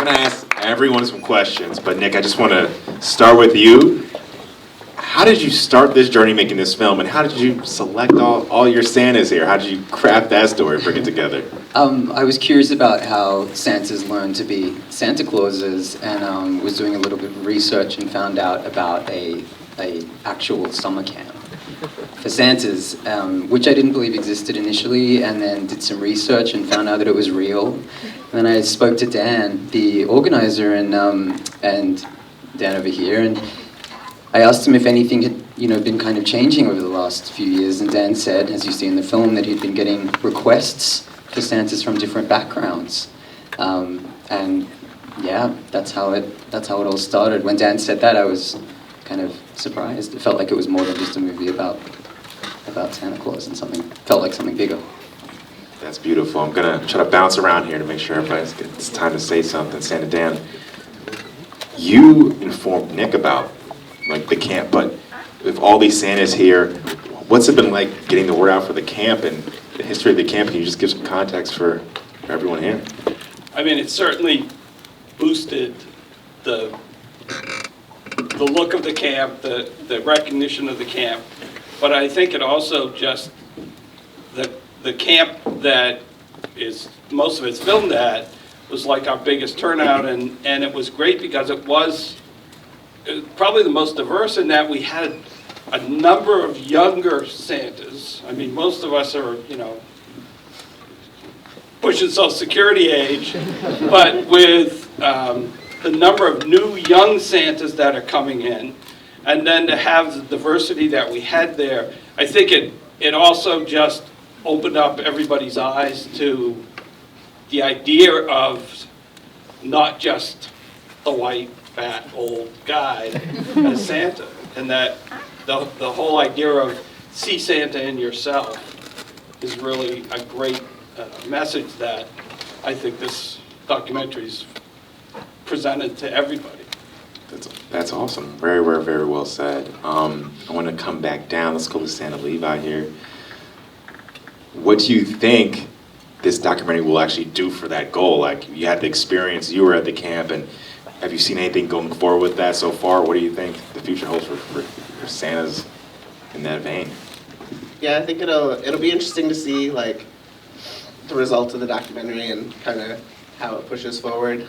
want to ask everyone some questions, but Nick, I just want to start with you. How did you start this journey making this film, and how did you select all your Santas here? How did you craft that story, bring it together? I was curious about how Santas learned to be Santa Clauses, and was doing a little bit of research and found out about a actual summer camp for Santas, which I didn't believe existed initially, and then did some research and found out that it was real. And then I spoke to Dan, the organizer, and Dan over here, and I asked him if anything had, been kind of changing over the last few years, and Dan said, as you see in the film, that he'd been getting requests for Santas from different backgrounds, and yeah, that's how it all started. When Dan said that, I was kind of surprised. It felt like it was more than just a movie about Santa Claus, and felt like something bigger. That's beautiful. I'm gonna try to bounce around here to make sure everybody gets time to say something. Santa Dan, you informed Nick about the camp, but with all these Santas here, what's it been like getting the word out for the camp and the history of the camp? Can you just give some context for everyone here? I mean, it certainly boosted the look of the camp, the recognition of the camp, but I think it also just, the camp that is, most of it's filmed at, was like our biggest turnout, and it was great because it was probably the most diverse in that we had a number of younger Santas. I mean, most of us are, pushing Social Security age, but with the number of new young Santas that are coming in, and then to have the diversity that we had there, I think it also just opened up everybody's eyes to the idea of not just the white, fat, old guy as Santa, and that the whole idea of see Santa in yourself is really a great message that I think this documentary's presented to everybody. That's awesome. Very, very, very well said. I want to come back down. Let's go to Santa Levi here. What do you think this documentary will actually do for that goal? Like, you had the experience, you were at the camp, and have you seen anything going forward with that so far? What do you think the future holds for Santas in that vein? Yeah, I think it'll be interesting to see the results of the documentary and kind of how it pushes forward.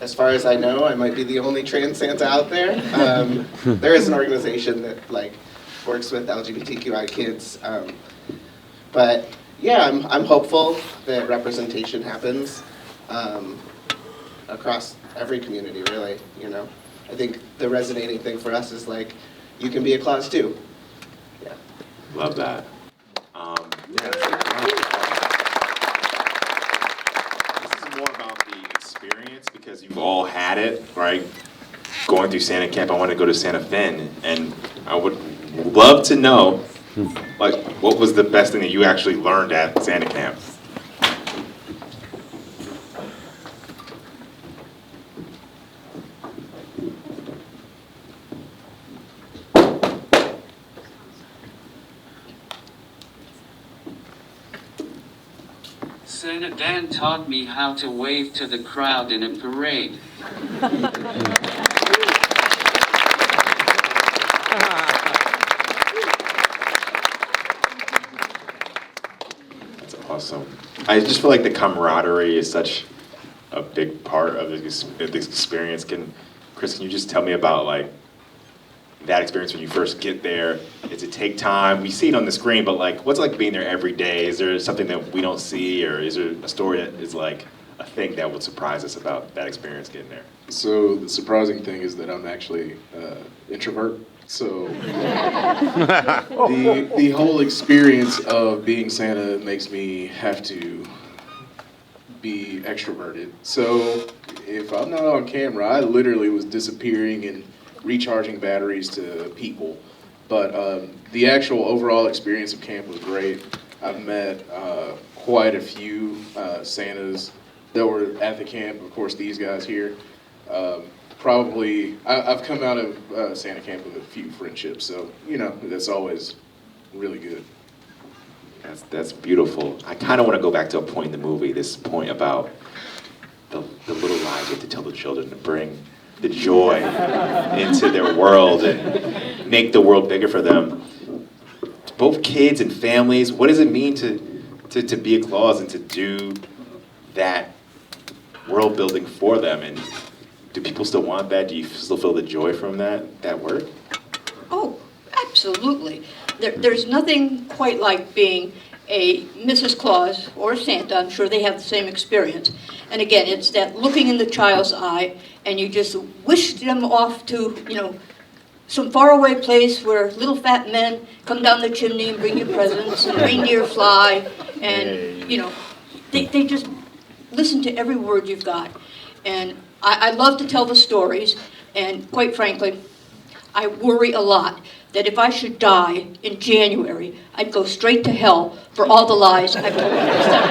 As far as I know, I might be the only trans Santa out there. There is an organization that works with LGBTQI kids, but yeah, I'm hopeful that representation happens across every community, really. I think the resonating thing for us is you can be a Claus too. Yeah. Love that. This is more about the experience because you've all had it, right? Going through Santa camp, I want to go to Santa Fin, and I would love to know, what was the best thing that you actually learned at Santa camp? Santa Dan taught me how to wave to the crowd in a parade. That's awesome. I just feel like the camaraderie is such a big part of this experience. Kris, can you just tell me about that experience when you first get there? Does it take time? We see it on the screen, but what's it like being there every day? Is there something that we don't see, or is there a story that is a thing that would surprise us about that experience getting there? So the surprising thing is that I'm actually introvert. So the whole experience of being Santa makes me have to be extroverted. So if I'm not on camera, I literally was disappearing and recharging batteries to people. But the actual overall experience of camp was great. I've met quite a few Santas that were at the camp. Of course, these guys here. I've come out of Santa camp with a few friendships, so that's always really good. That's beautiful. I kind of want to go back to a point in the movie, this point about the get to tell the children to bring the joy into their world and make the world bigger for them. Both kids and families, what does it mean to be a Claus and to do that world building for them? And do people still want that? Do you still feel the joy from that work? Oh, absolutely. There's nothing quite like being a Mrs. Claus or a Santa. I'm sure they have the same experience. And again, it's that looking in the child's eye, and you just wish them off to, some faraway place where little fat men come down the chimney and bring you presents, and reindeer fly, and, they just listen to every word you've got. And I love to tell the stories, and quite frankly, I worry a lot that if I should die in January, I'd go straight to hell for all the lies I've told myself.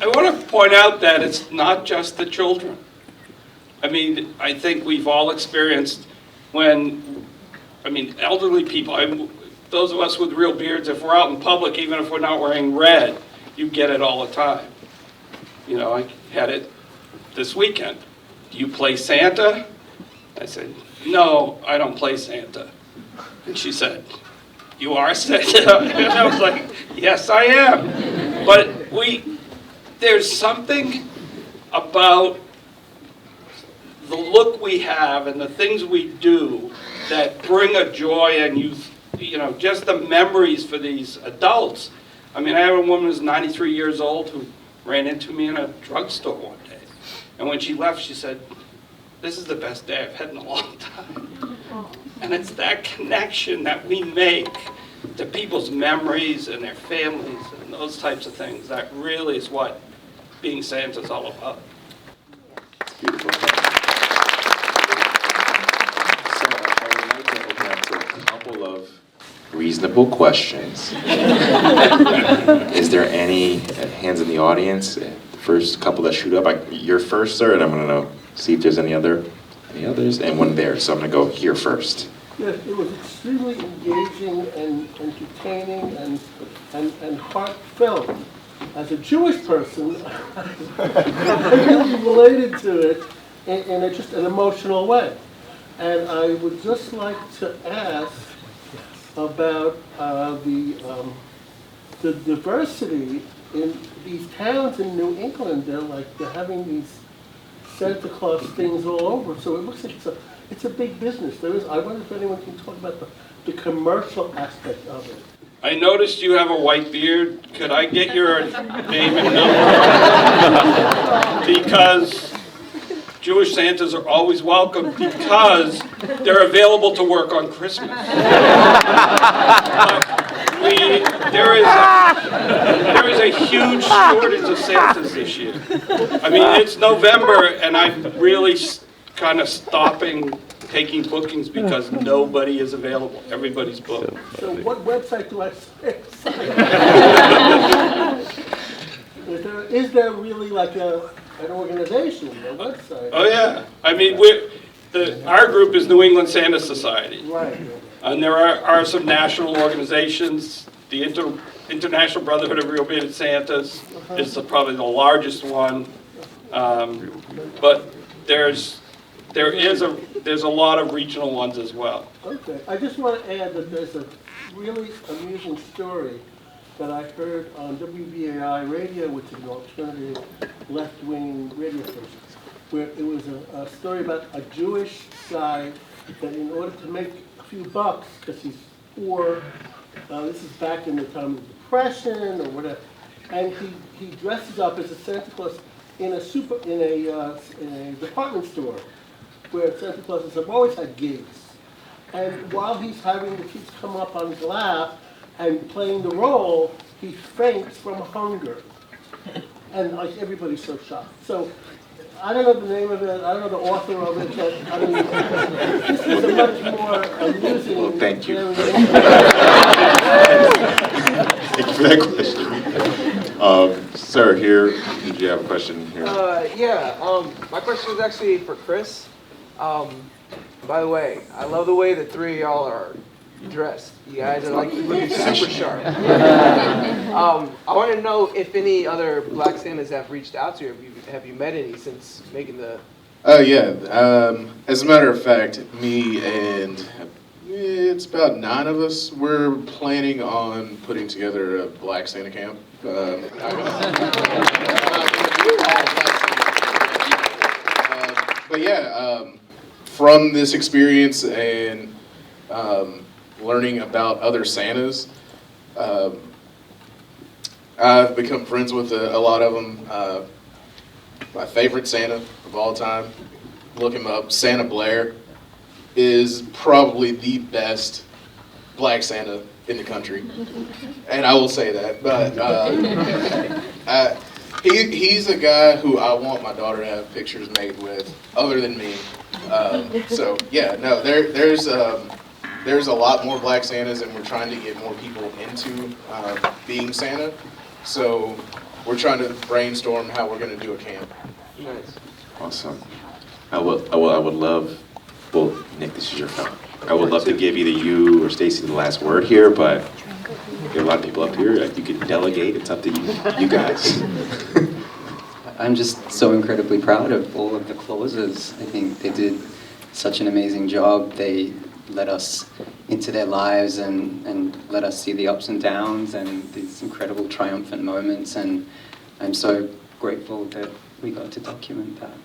I want to point out that it's not just the children. I mean, I think we've all experienced elderly people, those of us with real beards, if we're out in public, even if we're not wearing red, you get it all the time. I had it this weekend. Do you play Santa? I said, no, I don't play Santa. And she said, you are Santa? And I was like, yes, I am. But there's something about the look we have and the things we do that bring a joy and just the memories for these adults. I mean, I have a woman who's 93 years old who ran into me in a drugstore one day. And when she left, she said, this is the best day I've had in a long time. And it's that connection that we make to people's memories and their families and those types of things. That really is what being Santa is all about. It's beautiful. So I would like to open up to a couple of reasonable questions. Is there any hands in the audience? The first couple that shoot up, you're first, sir, and I'm going to see if there's any others, and one there. So I'm going to go here first. Yes, it was extremely engaging and entertaining and heartfelt. As a Jewish person, I really related to it in just an emotional way. And I would just like to ask about the diversity in these towns in New England. They're having these Santa Claus things all over. So it looks like it's a big business. I wonder if anyone can talk about the commercial aspect of it. I noticed you have a white beard. Could I get your name and number? Because Jewish Santas are always welcome because they're available to work on Christmas. There is a huge shortage of Santas this year. I mean, it's November, and I'm really kind of stopping taking bookings because nobody is available. Everybody's booked. So what website do I say? Is there really like an organization, a website? Oh yeah. I mean, our group is New England Santa Society. Right. And there are some national organizations. The International Brotherhood of Real Bearded Santas is probably the largest one. But there's a lot of regional ones as well. Okay. I just want to add that there's a really amusing story that I heard on WBAI radio, which is an alternative left-wing radio station, where it was a story about a Jewish guy that in order to make a few bucks, because he's poor, this is back in the time of the Depression or whatever, and he dresses up as a Santa Claus in a department store where Santa Clauses have always had gigs. And while he's having the kids come up on his lap and playing the role, he faints from hunger. And like everybody's so shocked. So I don't know the name of it, I don't know the author of it, but I mean, this is a much more amusing. Well, thank you. Thank you for that question. Sir, here, did you have a question here? My question is actually for Kris. By the way, I love the way the three of y'all are dressed. You guys are like looking super sharp. I want to know if any other Black Santas have reached out to you. Have you met any since making the? Oh yeah. As a matter of fact, me and it's about 9 of us. We're planning on putting together a Black Santa camp. But yeah, from this experience and learning about other Santas, I've become friends with a lot of them. My favorite Santa of all time, look him up, Santa Blair, is probably the best Black Santa in the country. And I will say that. But he's a guy who I want my daughter to have pictures made with, other than me. So yeah, no, there's a lot more Black Santas, and we're trying to get more people into being Santa. So we're trying to brainstorm how we're going to do a camp. Nice. Awesome. I would love, well, Nick, this is your phone. I would love to give either you or Stacey the last word here, but there are a lot of people up here. You can delegate. It's up to you guys. I'm just so incredibly proud of all of the Clauses. I think they did such an amazing job. They let us into their lives and let us see the ups and downs and these incredible triumphant moments. And I'm so grateful that we got to document that.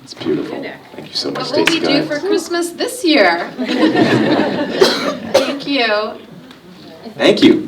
It's beautiful. Thank you so much, What will Stacey. we do for Christmas this year? Thank you. Thank you.